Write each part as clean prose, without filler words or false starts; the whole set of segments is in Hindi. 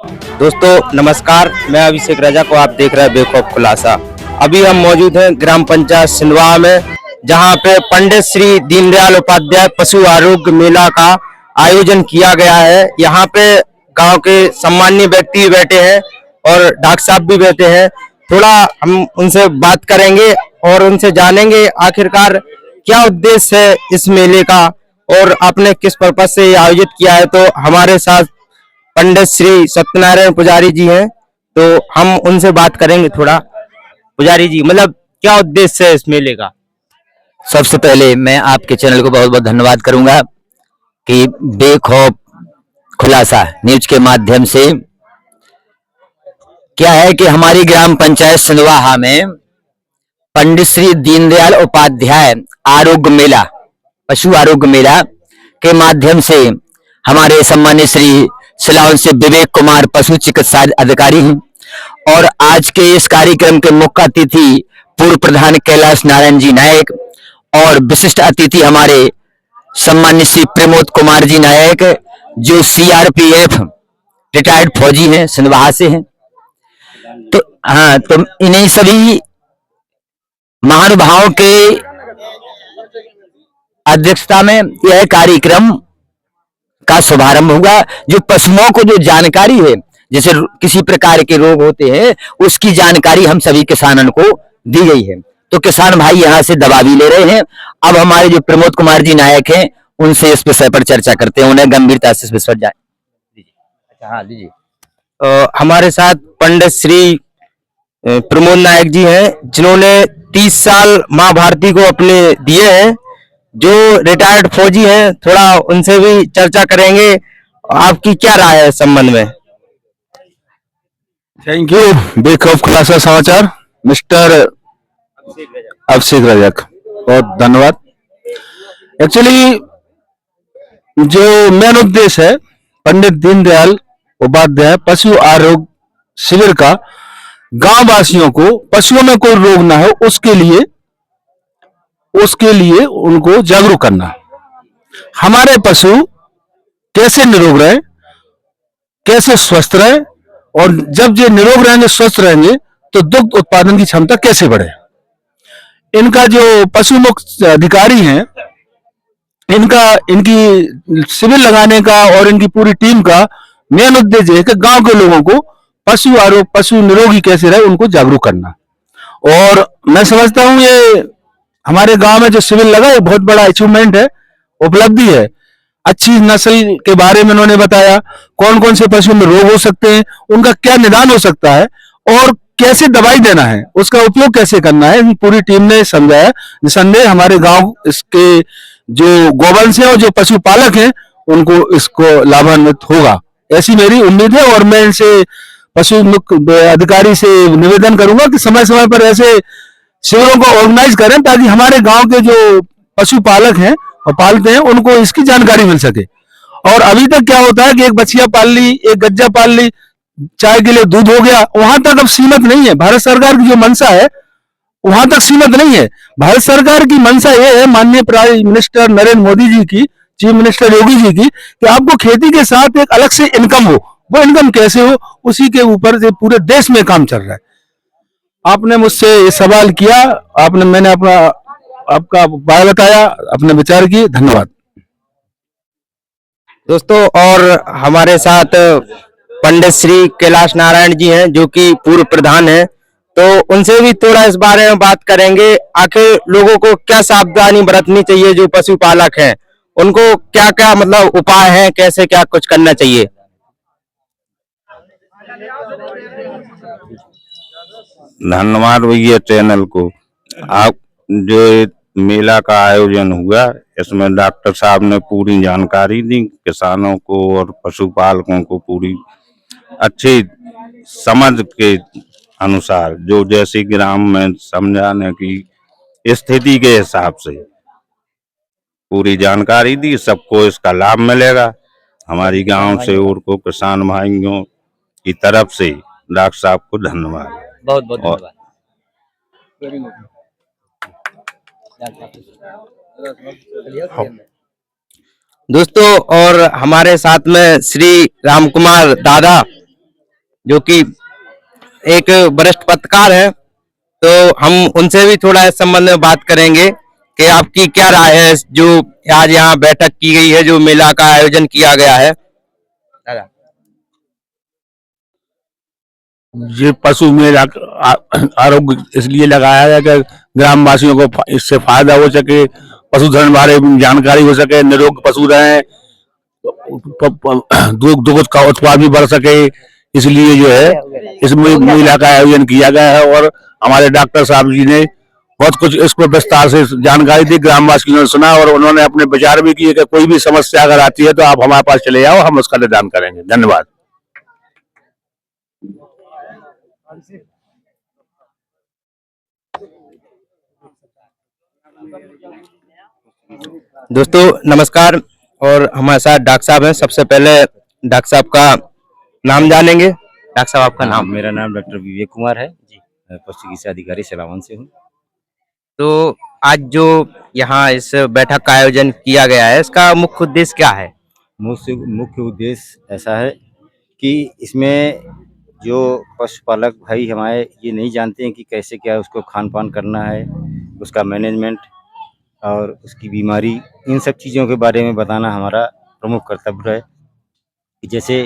दोस्तों नमस्कार, मैं अभिषेक राजा को आप देख रहे हैं बेखौफ खुलासा। अभी हम मौजूद हैं ग्राम पंचायत सिंधवाहा में, जहां पे पंडित श्री दीनदयाल उपाध्याय पशु आरोग्य मेला का आयोजन किया गया है। यहाँ पे गांव के सम्मानीय व्यक्ति बैठे हैं और डॉक्टर साहब भी बैठे हैं। थोड़ा हम उनसे बात करेंगे और उनसे जानेंगे आखिरकार क्या उद्देश्य है इस मेले का और आपने किस पर्पज से ये आयोजित किया है। तो हमारे साथ पंडित श्री सत्यनारायण पुजारी जी हैं, तो हम उनसे बात करेंगे थोड़ा। पुजारी जी, मतलब क्या उद्देश्य है इस मेले का? सबसे पहले मैं आपके चैनल को बहुत बहुत धन्यवाद करूंगा कि बेखौफ खुलासा न्यूज के माध्यम से क्या है कि हमारी ग्राम पंचायत सिंधवाहा में पंडित श्री दीनदयाल उपाध्याय आरोग्य मेला, पशु आरोग्य मेला के माध्यम से हमारे सम्मानित श्री शिलावन से विवेक कुमार पशु चिकित्सा अधिकारी हैं और आज के इस कार्यक्रम के मुख्य अतिथि पूर्व प्रधान कैलाश नारायण जी नायक और विशिष्ट अतिथि हमारे सम्मानित श्री प्रमोद कुमार जी नायक, जो सीआरपीएफ रिटायर्ड फौजी हैं, सिंधवाहा से हैं। तो इन्हीं सभी महानुभावों के अध्यक्षता में यह कार्यक्रम का शुभारंभ हुआ। जो पशुओं को जो जानकारी है, जैसे किसी प्रकार के रोग होते हैं, उसकी जानकारी हम सभी किसानों को दी गई है। तो किसान भाई यहाँ से दवा भी ले रहे हैं। अब हमारे जो प्रमोद कुमार जी नायक हैं, उनसे इस विषय पर चर्चा करते हैं, उन्हें गंभीरता से इस विषय पर जाए। अच्छा, हाँ लीजिए। हमारे साथ पंडित श्री प्रमोद नायक जी हैं, जिन्होंने 30 साल माँ भारती को अपने दिए हैं, जो रिटायर्ड फौजी हैं। थोड़ा उनसे भी चर्चा करेंगे। आपकी क्या राय है इस संबंध में? Thank you. बेखौफ खुलासा समाचार मिस्टर अभिषेक रजक, बहुत धन्यवाद। एक्चुअली जो मेन उद्देश्य है पंडित दीनदयाल उपाध्याय पशु आरोग्य शिविर का, गांव वासियों को पशुओं में कोई रोग ना हो उसके लिए उनको जागरूक करना। हमारे पशु कैसे निरोग रहे, कैसे स्वस्थ रहे, और जब ये निरोग रहेंगे, स्वस्थ रहेंगे, तो दुग्ध उत्पादन की क्षमता कैसे बढ़े। इनका जो पशु मुक्त अधिकारी हैं, इनकी शिविर लगाने का और इनकी पूरी टीम का मेन उद्देश्य है कि गांव के लोगों को पशु आरोग्य, पशु निरोगी कैसे रहे, उनको जागरूक करना। और मैं समझता हूं ये हमारे गांव में जो शिविर लगा, ये बहुत बड़ा अचीवमेंट है, उपलब्धि है। अच्छी नस्ल के बारे में उन्होंने बताया, कौन कौन से पशु में रोग हो सकते हैं, उनका क्या निदान हो सकता है और कैसे दवाई देना है, उसका उपयोग कैसे करना है, पूरी टीम ने समझाया। निसंदेह हमारे गांव इसके जो गोवंश है और जो पशुपालक हैं, उनको इसको लाभान्वित होगा, ऐसी मेरी उम्मीद है। और मैं इनसे पशु मुक्त अधिकारी से निवेदन करूंगा कि समय समय पर ऐसे शिविरों को ऑर्गेनाइज करें, ताकि हमारे गांव के जो पशुपालक हैं और पालते हैं, उनको इसकी जानकारी मिल सके। और अभी तक क्या होता है कि एक बछिया पाल ली, एक गज्जा पाल ली, चाय के लिए दूध हो गया, वहां तक अब सीमित नहीं है। भारत सरकार की जो मंशा है, वहां तक सीमित नहीं है। भारत सरकार की मंशा यह है, माननीय प्राइम मिनिस्टर नरेंद्र मोदी जी की, चीफ मिनिस्टर योगी जी की, कि आपको खेती के साथ एक अलग से इनकम हो। वो इनकम कैसे हो, उसी के ऊपर से पूरे देश में काम चल रहा है। आपने मुझसे ये सवाल किया, मैंने आपका बात बताया, अपने विचार किए। धन्यवाद दोस्तों, और हमारे साथ पंडित श्री कैलाश नारायण जी हैं, जो कि पूर्व प्रधान हैं, तो उनसे भी थोड़ा इस बारे में बात करेंगे। आखिर लोगों को क्या सावधानी बरतनी चाहिए, जो पशुपालक हैं, उनको क्या क्या मतलब उपाय हैं, कैसे क्या कुछ करना चाहिए? धन्यवाद भैया चैनल को। आप जो मेला का आयोजन हुआ, इसमें डॉक्टर साहब ने पूरी जानकारी दी किसानों को और पशुपालकों को, पूरी अच्छी समझ के अनुसार, जो जैसी ग्राम में समझाने की स्थिति के हिसाब से पूरी जानकारी दी। सबको इसका लाभ मिलेगा। हमारी गांव से और को किसान भाइयों की तरफ से डॉक्टर साहब को धन्यवाद, बहुत बहुत धन्यवाद। दोस्तों, और हमारे साथ में श्री राम कुमार दादा, जो कि एक वरिष्ठ पत्रकार है, तो हम उनसे भी थोड़ा इस संबंध में बात करेंगे कि आपकी क्या राय है जो आज यहाँ बैठक की गई है, जो मेला का आयोजन किया गया है। दादा, ये पशु मेला आरोग्य इसलिए लगाया है कि ग्रामवासियों को इससे फायदा हो सके, पशुधन बारे में जानकारी हो सके, निरोग पशु रहें, दूध का उत्पाद भी बढ़ सके, इसलिए जो है इस मेला का आयोजन किया गया है। और हमारे डॉक्टर साहब जी ने बहुत कुछ इसको विस्तार से जानकारी दी, ग्रामवासियों ने सुना और उन्होंने अपने विचार भी किए कि कोई भी समस्या अगर आती है तो आप हमारे पास चले जाओ, हम उसका निदान करेंगे। धन्यवाद। दोस्तों नमस्कार, और हमारे साथ डॉक्टर साहब हैं। सबसे पहले डॉक्टर साहब का नाम जानेंगे। डॉक्टर साहब आपका नाम? मेरा नाम डॉक्टर विवेक कुमार है जी। मैं पशु चिकित्सा अधिकारी सलावन से हूँ। तो आज जो यहाँ इस बैठक का आयोजन किया गया है, इसका मुख्य उद्देश्य क्या है? मुख्य उद्देश्य ऐसा है कि इसमें जो पशुपालक भाई हमारे ये नहीं जानते हैं कि कैसे क्या उसको खान पान करना है, उसका मैनेजमेंट और उसकी बीमारी, इन सब चीज़ों के बारे में बताना हमारा प्रमुख कर्तव्य है कि जैसे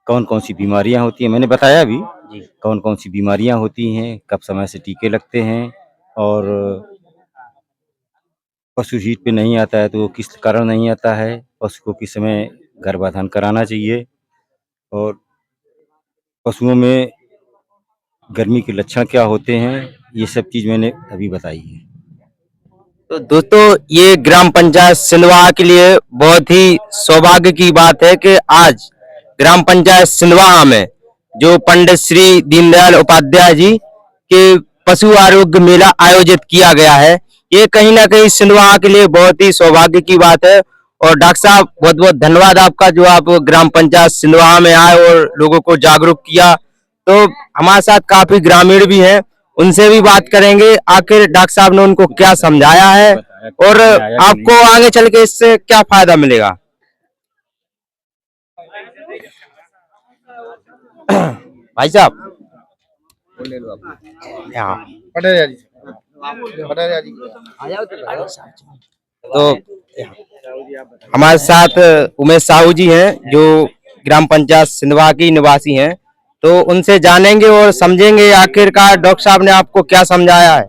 कौन कौन सी बीमारियां होती हैं, मैंने बताया भी जी, कौन कौन सी बीमारियां होती हैं, कब समय से टीके लगते हैं, और पशु हीट पे नहीं आता है तो वो किस कारण नहीं आता है, पशु को किस समय गर्भाधान कराना चाहिए, और पशुओं में गर्मी के लक्षण क्या होते हैं, ये सब चीज़ मैंने अभी बताई है। तो दोस्तों ये ग्राम पंचायत सिंधवाहा के लिए बहुत ही सौभाग्य की बात है कि आज ग्राम पंचायत सिंधवाहा में जो पंडित श्री दीनदयाल उपाध्याय जी के पशु आरोग्य मेला आयोजित किया गया है, ये कहीं ना कहीं सिंधवाहा के लिए बहुत ही सौभाग्य की बात है। और डॉक्टर साहब बहुत बहुत धन्यवाद आपका, जो आप ग्राम पंचायत सिंधवाहा में आए और लोगों को जागरूक किया। तो हमारे साथ काफी ग्रामीण भी हैं, उनसे भी बात करेंगे आखिर डॉक्टर साहब ने उनको क्या समझाया है और आपको आगे चल के इससे क्या फायदा मिलेगा। भाई साहब यहाँ तो हमारे साथ उमेश साहू जी हैं, जो ग्राम पंचायत सिंधवाहा की निवासी हैं, तो उनसे जानेंगे और समझेंगे आखिरकार डॉक्टर साहब ने आपको क्या समझाया है।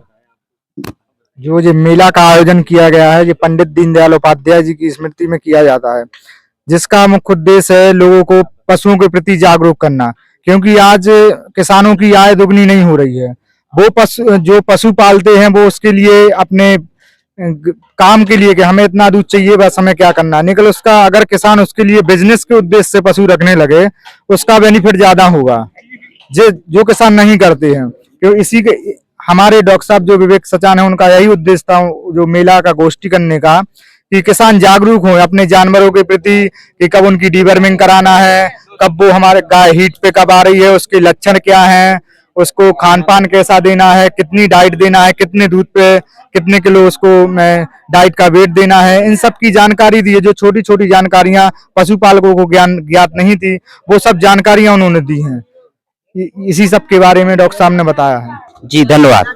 जो ये मेला का आयोजन किया गया है, ये पंडित दीनदयाल उपाध्याय जी की स्मृति में किया जाता है, जिसका मुख्य उद्देश्य है लोगों को पशुओं के प्रति जागरूक करना। क्योंकि आज किसानों की आय दुगनी नहीं हो रही है, वो जो पशु पालते हैं वो उसके लिए अपने काम के लिए कि हमें इतना दूध चाहिए, बस हमें क्या करना है, निकल उसका अगर किसान उसके लिए बिजनेस के उद्देश्य से पशु रखने लगे, उसका बेनिफिट ज्यादा होगा जो किसान नहीं करते हैं। क्योंकि इसी के हमारे डॉक्टर साहब जो विवेक सचान है, उनका यही उद्देश्य था जो मेला का गोष्ठी करने का, कि किसान जागरूक हो अपने जानवरों के प्रति, कि कब उनकी डीवर्मिंग कराना है, कब वो हमारे गाय हीट पे कब आ रही है, उसके लक्षण क्या हैं, उसको खान पान कैसा देना है, कितनी डाइट देना है, कितने दूध पे कितने किलो उसको डाइट का वेट देना है, इन सब की जानकारी दी है। जो छोटी छोटी जानकारियां पशुपालकों को ज्ञात नहीं थी, वो सब जानकारियां उन्होंने दी हैं। इसी सब के बारे में डॉक्टर साहब ने बताया है। जी धन्यवाद।